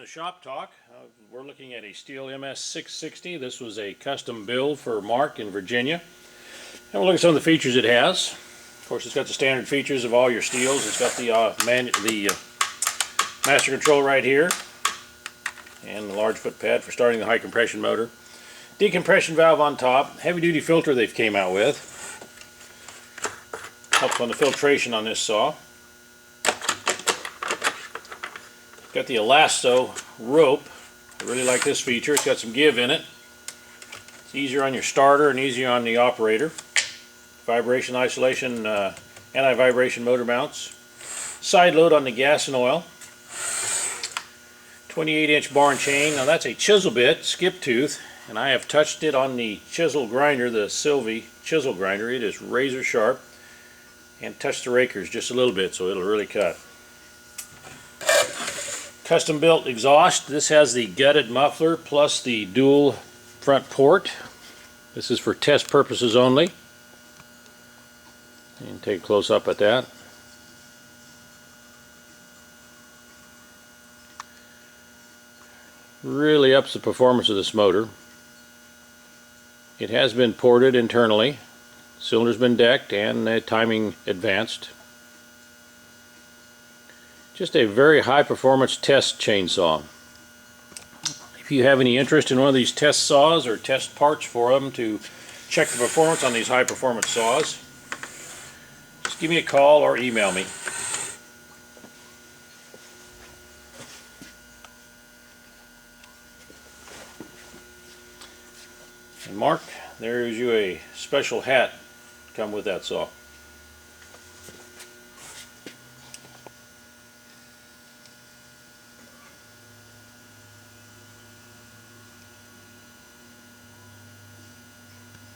shop talk. We're looking at a Stihl MS 660. This was a custom build for Mark in Virginia. And we'll look at some of the features it has. Of course, it's got the standard features of all your Stihls. It's got the master control right here, and the large foot pad for starting the high compression motor. Decompression valve on top. Heavy duty filter they've came out with. Helps on the filtration on this saw. Got the elasto rope. I really like this feature. It's got some give in it. It's easier on your starter and easier on the operator. Vibration isolation, anti-vibration motor mounts. Side load on the gas and oil. 28-inch bar and chain. Now that's a chisel bit, skip tooth, and I have touched it on the chisel grinder, the Sylvie chisel grinder. It is razor sharp, and touched the rakers just a little bit, so it'll really cut. Custom built exhaust. This has the gutted muffler plus the dual front port. This is for test purposes only. And take a close up at that. Really ups the performance of this motor. It has been ported internally. Cylinder's been decked and timing advanced. Just a very high performance test chainsaw. If you have any interest in one of these test saws or test parts for them to check the performance on these high performance saws, just give me a call or email me. And Mark, there's you a special hat to come with that saw.